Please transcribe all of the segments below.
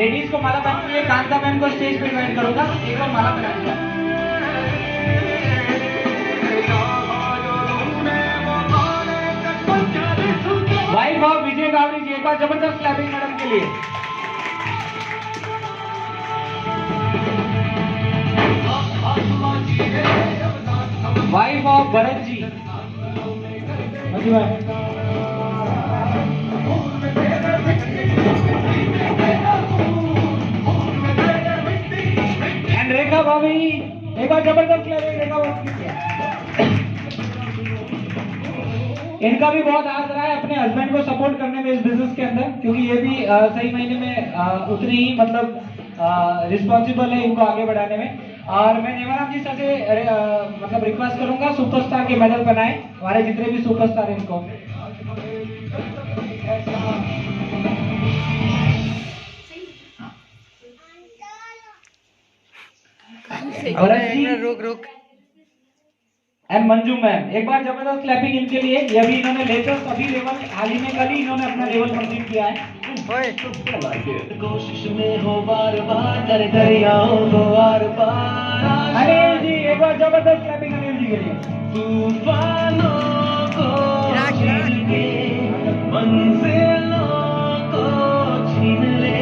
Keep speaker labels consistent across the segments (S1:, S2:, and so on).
S1: Ladies को माला पहनने के लिए कांता मैम को स्टेज पे इन्वाइट करूंगा, एक और माला पहनाऊंगा। वाइफ ऑफ विजय गावड़ी जी, एक बार जबरदस्त क्लैपिंग मैडम के लिए। Wife of Bharat ji, and Rekha bhabhi, एक बार जबरदस्त क्लैपिंग रेखा भाभी। इनका भी बहुत हाथ रहा है अपने हस्बैंड को सपोर्ट करने में इस बिजनेस के अंदर, क्योंकि ये भी सही महीने में उतनी ही मतलब रिस्पॉन्सिबल है इनको आगे बढ़ाने में। और मैं नेवाराम जी सर से मतलब रिक्वेस्ट करूंगा सुपरस्टार के मेडल बनाए, हमारे जितने भी सुपरस्टार हैं इनको।
S2: रुक
S1: एंड मंजू मैम, एक बार जबरदस्त क्लैपिंग इनके लिए। ये भी इन्होंने लेटेस्ट अभी लेवल हाल ही में कल ही इन्होंने अपना लेवल कंप्लीट किया है। कोशिश में हो बार बार कर दरियाओं को आर पार। अनिल जी, एक बार जबरदस्त क्लैपिंग अनिल जी के लिए। तूफानों को छीन के मंजिलों को छीन ले,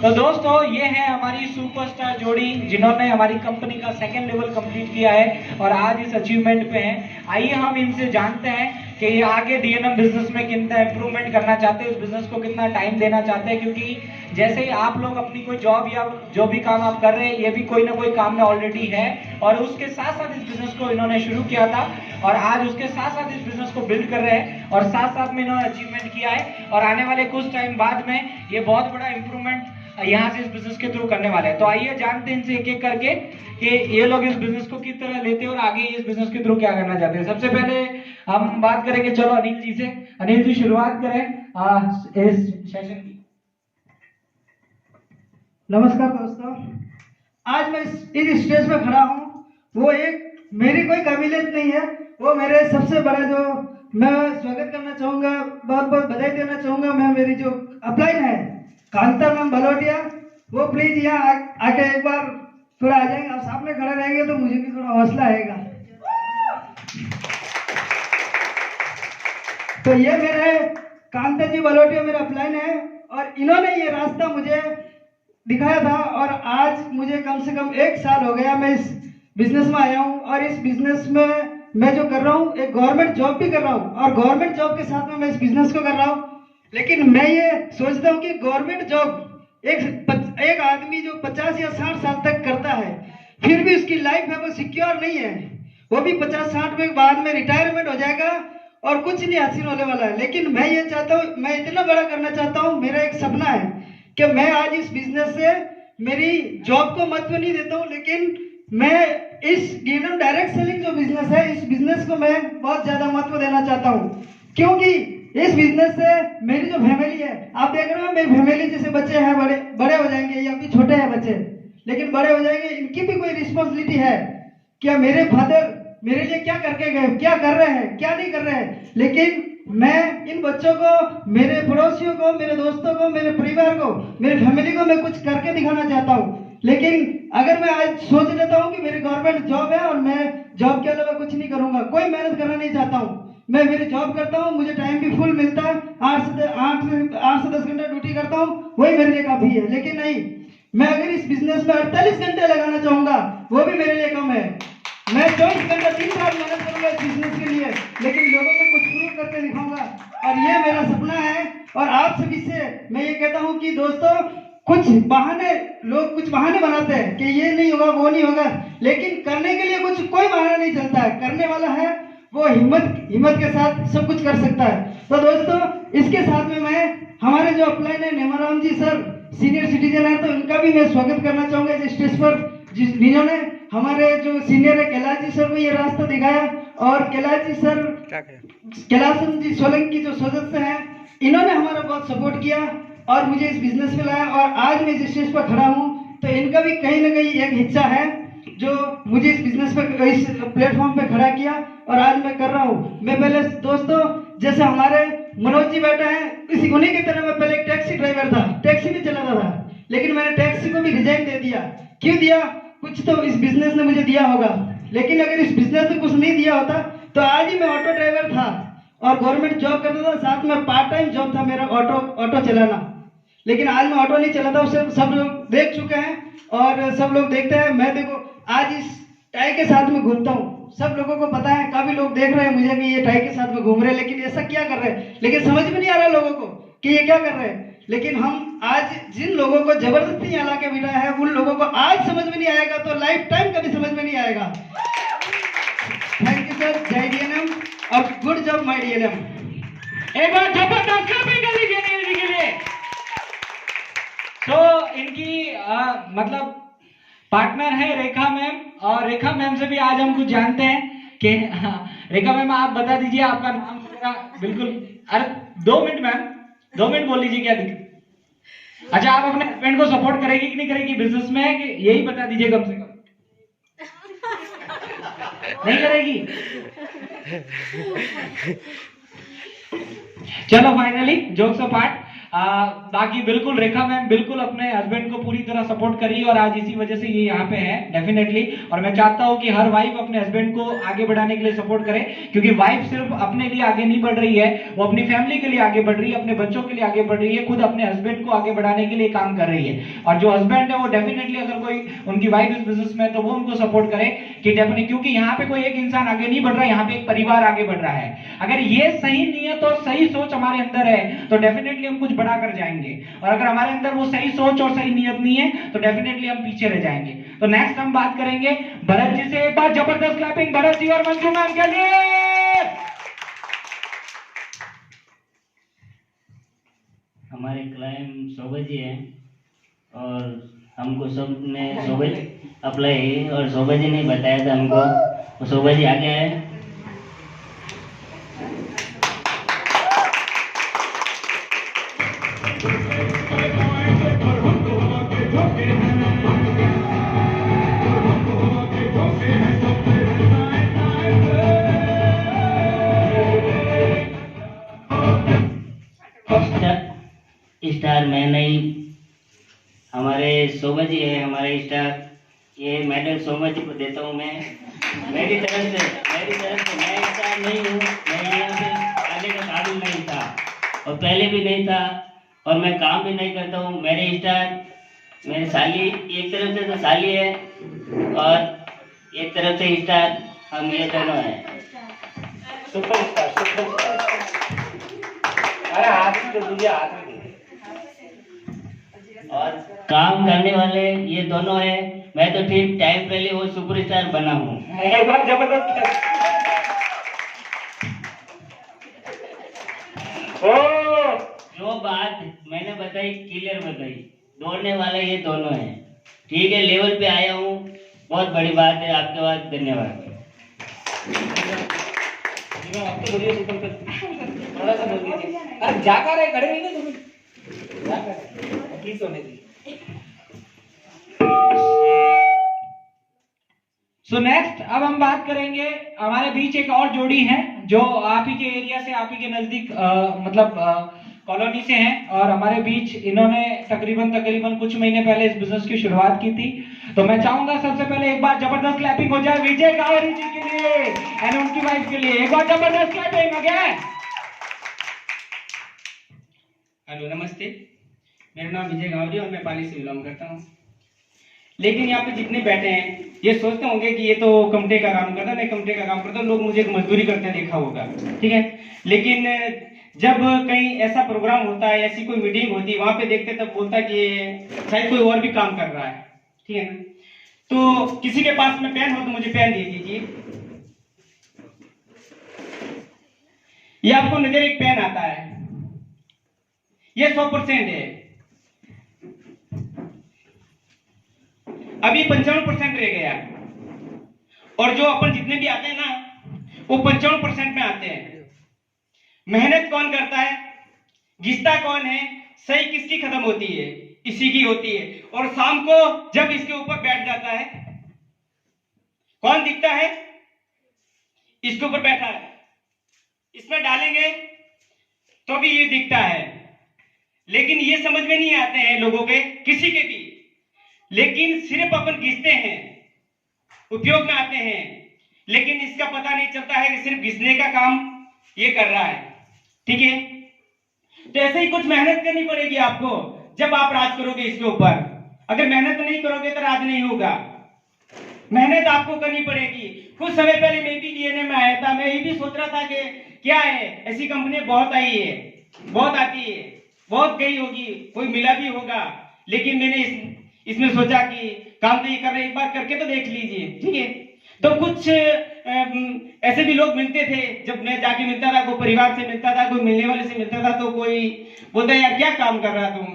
S1: तो दोस्तों ये है हमारी सुपरस्टार जोड़ी जिन्होंने हमारी कंपनी का सेकंड लेवल कंप्लीट किया है और आज इस अचीवमेंट पे हैं। आइए हम इनसे जानते हैं कि ये आगे डीएनएम बिजनेस में कितना इंप्रूवमेंट करना चाहते हैं, इस बिजनेस को कितना टाइम देना चाहते हैं, क्योंकि जैसे ही आप लोग अपनी कोई जॉब या जो भी काम आप कर रहे हैं, ये भी कोई ना कोई काम में ऑलरेडी है और उसके साथ साथ इस बिजनेस को इन्होंने शुरू किया था और आज उसके साथ साथ इस बिजनेस को बिल्ड कर रहे हैं और साथ साथ में इन्होंने अचीवमेंट किया है और आने वाले कुछ टाइम बाद में ये बहुत बड़ा इंप्रूवमेंट यहाँ से इस बिजनेस के थ्रू करने वाले हैं। तो आइए जानते हैं इनसे एक एक करके कि ये लोग इस बिजनेस को किस तरह लेते हैं और आगे इस बिजनेस के थ्रू क्या करना चाहते हैं। सबसे पहले हम बात करेंगे, चलो अनिल जी से। अनिल जी शुरुआत करें इस सेशन की।
S3: नमस्कार दोस्तों, आज मैं इस स्टेज पे खड़ा हूँ, वो एक मेरी कोई काबिलियत नहीं है, वो मेरे सबसे बड़ा जो मैं स्वागत करना चाहूँगा, बहुत बहुत बधाई देना चाहूँगा। मैं मेरी जो अपलाइन है कांता मैम भलोटिया, वो प्लीज यहाँ आके एक बार थोड़ा आ जाएंगे। आप सामने खड़े रहेंगे तो मुझे भी थोड़ा हौसला आएगा। तो ये मेरे कांता जी भलोटिया मेरा अपलाइन है और इन्होंने ये रास्ता मुझे दिखाया था और आज मुझे कम से कम 1 साल हो गया मैं इस बिजनेस में आया हूँ और इस बिजनेस में मैं जो कर रहा हूँ एक गवर्नमेंट जॉब भी कर रहा हूँ और गवर्नमेंट जॉब के साथ में मैं इस बिजनेस को कर रहा हूँ। लेकिन मैं ये सोचता हूँ कि गवर्नमेंट जॉब एक आदमी जो 50 या 60 साल तक करता है फिर भी उसकी लाइफ है वो सिक्योर नहीं है, वो भी 50-60 में बाद में रिटायरमेंट हो जाएगा और कुछ नहीं हासिल होने वाला है। लेकिन मैं ये चाहता हूँ, मैं इतना बड़ा करना चाहता हूँ, मेरा एक सपना है कि मैं आज इस बिजनेस से मेरी जॉब को महत्व नहीं देता हूँ, लेकिन मैं इस डीएनएम डायरेक्ट सेलिंग जो बिजनेस है इस बिजनेस को मैं बहुत ज्यादा महत्व देना चाहता हूँ, क्योंकि इस बिजनेस से मेरी जो फैमिली है, आप देख रहे हो मेरी फैमिली जैसे बच्चे हैं बड़े हो जाएंगे या फिर छोटे हैं बच्चे लेकिन बड़े हो जाएंगे, इनकी भी कोई रिस्पॉन्सिबिलिटी है। क्या मेरे फादर मेरे लिए क्या करके गए, क्या कर रहे हैं, क्या नहीं कर रहे हैं, लेकिन मैं इन बच्चों को, मेरे पड़ोसियों को, मेरे दोस्तों को, मेरे परिवार को, मेरी फैमिली को मैं कुछ करके दिखाना चाहता हूँ। लेकिन अगर मैं आज सोच लेता हूँ कि मेरी गवर्नमेंट जॉब है और मैं जॉब के अलावा कुछ नहीं करूंगा, कोई मेहनत करना नहीं चाहता हूँ, मैं मेरी जॉब करता हूँ, मुझे टाइम भी फुल मिलता है, 8 से 10 घंटा ड्यूटी करता हूँ, वही मेरे लिए काफी है। लेकिन नहीं, मैं अगर इस बिजनेस में 48 घंटे लगाना चाहूंगा वो भी मेरे लिए कम है। मैं 24 घंटा 3 साल मेहनत करूंगा इस बिजनेस के लिए, लेकिन लोगों को कुछ प्रूव करके दिखाऊंगा और ये मेरा सपना है। और आप सभी से मैं ये कहता हूँ कि दोस्तों, लोग कुछ बहाने बनाते हैं कि ये नहीं होगा वो नहीं होगा, लेकिन करने के लिए कोई बहाना नहीं चलता है, करने वाला है वो हिम्मत के साथ सब कुछ कर सकता है। तो दोस्तों, इसके साथ में मैं हमारे जो अपलाइन है नेवाराम जी सर सीनियर सिटीजन है, तो इनका भी मैं स्वागत करना चाहूंगा इस स्टेज पर, जिन्होंने हमारे जो सीनियर है कैलाश जी सर को ये रास्ता दिखाया और कैलाश जी सर, कैलाशन जी सोलंकी जो सदस्य हैं, इन्होंने हमारा बहुत सपोर्ट किया और मुझे इस बिजनेस में लाया और आज मैं इस स्टेज पर खड़ा हूँ, तो इनका भी कहीं ना कहीं एक हिस्सा है। जो मुझे इस बिजनेस पे, इस प्लेटफॉर्म पे खड़ा किया और आज मैं कर रहा हूँ। मैं पहले दोस्तों जैसे हमारे मनोज जी बैठे हैं, इसी उन्हीं की तरह मैं पहले एक टैक्सी ड्राइवर था, टैक्सी भी चलाता था, लेकिन मैंने टैक्सी को भी रिजाइन दे दिया। क्यों दिया? कुछ तो इस बिजनेस ने मुझे दिया होगा, लेकिन अगर इस बिजनेस ने कुछ नहीं दिया होता तो आज ही मैं ऑटो ड्राइवर था और गवर्नमेंट जॉब करता था, साथ में पार्ट टाइम जॉब था मेरा ऑटो चलाना। लेकिन आज मैं ऑटो नहीं चलाता, उसे सब लोग देख चुके हैं और सब लोग देखते हैं। मैं देखो आज इस टाई के साथ में घूमता हूँ, सब लोगों को पता है, काफी लोग देख रहे हैं मुझे कि ये टाई के साथ में घूम रहे हैं, लेकिन ऐसा क्या कर रहे हैं, लेकिन समझ में नहीं आ रहा लोगों को कि ये क्या कर रहे हैं। लेकिन हम आज जिन लोगों को जबरदस्ती यहाँ ला के बिठाया है, उन लोगों को आज समझ में नहीं आएगा तो लाइफ टाइम कभी समझ में नहीं आएगा। थैंक यू सर, जय डीएनएम और गुड जॉब माय डीएनएम।
S1: एक बार जबरदस्त क्लैपिंग कर दीजिए नील जी के लिए। तो इनकी मतलब पार्टनर है रेखा मैम, और रेखा मैम से भी आज हम कुछ जानते हैं कि रेखा मैम आप बता दीजिए आपका नाम वगैरह। बिल्कुल, अरे 2 मिनट मैम, 2 मिनट बोल लीजिए क्या दिक्कत। अच्छा, आप अपने हस्बैंड को सपोर्ट करेगी कि नहीं करेगी बिजनेस में, कि यही बता दीजिए कम से कम। नहीं करेगी? चलो फाइनली जोक्स अपार्ट, बाकी बिल्कुल रेखा मैम बिल्कुल अपने हस्बैंड को पूरी तरह सपोर्ट करी और आज इसी वजह से ये यहाँ पे है डेफिनेटली। और मैं चाहता हूँ कि हर वाइफ अपने हस्बैंड को आगे बढ़ाने के लिए सपोर्ट करे, क्योंकि वाइफ सिर्फ अपने लिए आगे नहीं बढ़ रही है, वो अपनी फैमिली के लिए आगे बढ़ रही है, अपने बच्चों के लिए आगे बढ़ रही है, खुद अपने हस्बैंड को आगे बढ़ाने के लिए काम कर रही है। और जो हस्बैंड है वो डेफिनेटली अगर कोई उनकी वाइफ इस बिजनेस में तो वो उनको सपोर्ट करे कि डेफिनेटली, क्योंकि यहाँ पे कोई एक इंसान आगे नहीं बढ़ रहा है, यहाँ पे एक परिवार आगे बढ़ रहा है। अगर ये सही नियत और सही सोच हमारे अंदर है तो डेफिनेटली हम कुछ बड़ा कर जाएंगे, और अगर हमारे अंदर वो सही सोच और सही नियत नहीं है तो डेफिनेटली हम पीछे रह जाएंगे। तो नेक्स्ट हम बात करेंगे भरत जी से। एक बार जबरदस्त क्लैपिंग भरत जी और मंजू मैम के लिए।
S2: हमारे क्लाइंट शोभा जी हैं और हमको सब ने शोभा जी अप्लाई और शोभा जी ने बताया था हमको, तो शोभा जी आगे आए। स्टार मैं नहीं, हमारे शोभा जी है हमारे स्टार। ये मेडल शोभा जी को देता हूँ मैं, मेरी तरफ से। मैं स्टार नहीं हूँ, मैं यहाँ से आने का काबिल नहीं था और पहले भी नहीं था और मैं काम भी नहीं करता हूँ। मेरे स्टार मेरी साली, एक तरफ से तो साली है और एक तरफ से स्टार, हम ये दोनों हैं।
S1: सुपरस्टार। अरे हाथ में तो दीजिए, हाथ में दीजिए।
S2: और काम करने वाले ये दोनों हैं। मैं तो ठीक टाइम पहले वो सुपरस्टार बना हूँ।
S1: एक बार जबरदस्त। ओ,
S2: जो बात मैंने बताई क्लियर बताई, दौड़ने वाले ये दोनों हैं। ठीक है, लेवल पे आया हूँ, बहुत बड़ी बात है। आपके बाद धन्यवाद।
S1: थोड़ा सा बोल दीजिए। अरे जाकर रहे खड़े नहीं ना तुम्हें, प्लीज होने दीजिए। सो नेक्स्ट अब हम बात करेंगे, हमारे बीच एक और जोड़ी है जो आप ही के एरिया से, आप ही के नजदीक मतलब कॉलोनी से हैं, और हमारे बीच इन्होंने तकरीबन कुछ महीने पहले इस बिजनेस की शुरुआत की थी। तो मैं चाहूंगा सबसे पहले एक बार जबरदस्त क्लैपिंग हो जाए विजय गावरी जी के लिए एंड उनकी वाइफ के लिए। एक बार जबरदस्त क्लैपिंग हो गया।
S4: हेलो नमस्ते, मेरा नाम विजय गावरी और मैं पाली से बिलोंग करता हूँ। लेकिन यहाँ पे जितने बैठे हैं ये सोचते होंगे कि ये तो कमटे का काम करता है, मैं कमटे का काम करता हूँ, लोग मुझे मजदूरी करते देखा होगा, ठीक है। लेकिन जब कहीं ऐसा प्रोग्राम होता है, ऐसी कोई मीटिंग होती है, वहां पे देखते तब बोलता है कि शायद कोई और भी काम कर रहा है, ठीक है ना। तो किसी के पास में पेन हो तो मुझे पेन दे दीजिए। ये आपको नजर एक पेन आता है, ये 100% है, अभी 95% रह गया। और जो अपन जितने भी आते हैं ना वो 95% में आते हैं। मेहनत कौन करता है, घिसता कौन है, सही किसकी खत्म होती है, इसी की होती है। और शाम को जब इसके ऊपर बैठ जाता है कौन दिखता है? इसके ऊपर बैठा है, इसमें डालेंगे तो भी ये दिखता है, लेकिन ये समझ में नहीं आते हैं लोगों के, किसी के भी। लेकिन सिर्फ अपन घिसते हैं, उपयोग में आते हैं, लेकिन इसका पता नहीं चलता है कि सिर्फ घिसने का काम ये कर रहा है। ठीक है, तो ऐसे ही कुछ मेहनत करनी पड़ेगी आपको जब आप राज करोगे इसके ऊपर। अगर मेहनत नहीं करोगे तो राज नहीं होगा। मेहनत आपको करनी पड़ेगी। कुछ समय पहले मैं भी डीएनए में आया था, मैं ये भी सोच रहा था कि क्या है, ऐसी कंपनी बहुत आई है, बहुत आती है, बहुत गई होगी, कोई मिला भी होगा, लेकिन मैंने इसमें सोचा कि काम तो ये कर रहे, एक बार करके तो देख लीजिए। ठीक है, तो कुछ ऐसे भी लोग मिलते थे, जब मैं जाके मिलता था, कोई परिवार से मिलता था, कोई मिलने वाले से मिलता था, तो कोई बोलता यार क्या काम कर रहा तुम,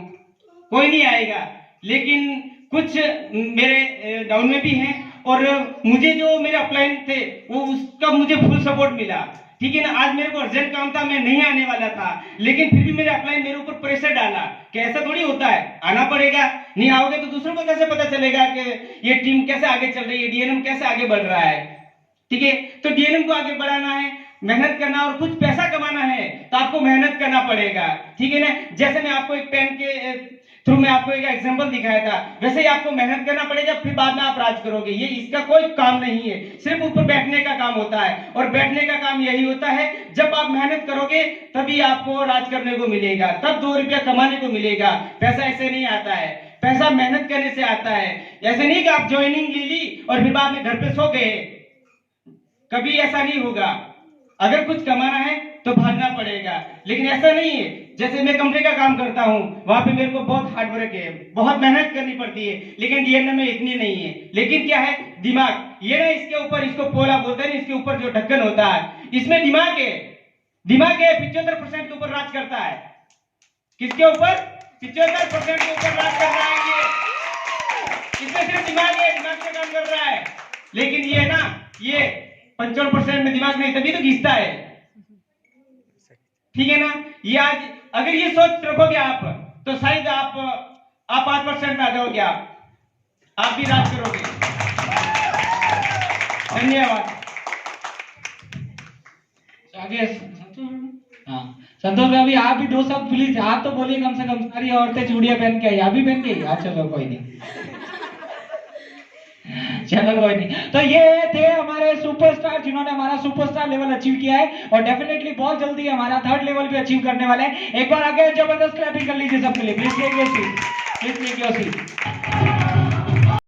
S4: कोई नहीं आएगा। लेकिन कुछ मेरे डाउन में भी हैं, और मुझे जो मेरे अपलाइन थे वो उसका मुझे फुल सपोर्ट मिला। ठीक है ना, आज मेरे को अर्जेंट काम था, मैं नहीं आने वाला था, लेकिन फिर भी मेरे अपलाइन मेरे ऊपर प्रेशर डाला कि ऐसा थोड़ी होता है, आना पड़ेगा, नहीं आओगे तो दूसरों को कैसे पता चलेगा कि ये टीम कैसे आगे चल रही है, डीएनएम कैसे आगे बढ़ रहा है। ठीक है, तो डीएनएम को आगे बढ़ाना है, मेहनत करना, और कुछ पैसा कमाना है तो आपको मेहनत करना पड़ेगा। ठीक है ना, जैसे मैं आपको एक पेन के थ्रू में आपको एक एग्जांपल दिखाया था, वैसे ही आपको मेहनत करना पड़ेगा, फिर बाद में आप राज करोगे। ये इसका कोई काम नहीं है, सिर्फ ऊपर बैठने का काम होता है, और बैठने का काम यही होता है, जब आप मेहनत करोगे तभी आपको राज करने को मिलेगा, तब 2 रुपया कमाने को मिलेगा। पैसा ऐसे नहीं आता है, पैसा मेहनत करने से आता है। ऐसे नहीं कि आप ज्वाइनिंग ले ली और फिर बाद में घर पे सो गए, कभी ऐसा नहीं होगा। अगर कुछ कमाना है तो भागना पड़ेगा, लेकिन ऐसा नहीं है। जैसे मैं कंपनी का काम करता हूं, वहां पे मेरे को बहुत हार्ड वर्क है, बहुत मेहनत करनी पड़ती है, लेकिन डीएनए में इतनी नहीं है। लेकिन क्या है, दिमाग, ये ना इसके ऊपर, इसको पोला बोलते हैं, इसके ऊपर जो ढक्कन होता है, इसमें दिमाग है। दिमाग है 75% के ऊपर राज करता है। किसके ऊपर? 75% के ऊपर राज कर रहा है ये। इसमें सिर्फ दिमाग है, दिमाग से काम कर रहा है। लेकिन ये ना, ये 55% में दिमाग नहीं, तभी तो घिसता है। ठीक है ना, ये आज अगर ये सोच रखोगे आप, तो शायद आप 5% में आ जाओगे, आप भी राज करोगे। धन्यवाद।
S1: आगे हाँ, संतोष भाई, अभी आप भी 2 शब्द प्लीज, आप तो बोलिए कम से कम। सारी औरतें चूड़ियां पहन के आई, आप भी पहन के आई? चलो कोई नहीं, चलो कोई नहीं। तो ये थे हमारे सुपरस्टार, जिन्होंने हमारा सुपरस्टार लेवल अचीव किया है, और डेफिनेटली बहुत जल्दी हमारा 3rd लेवल भी अचीव करने वाले हैं। एक बार आगे जबरदस्त क्लैपिंग कर लीजिए सबके लिए, please take your seat, please take your seat.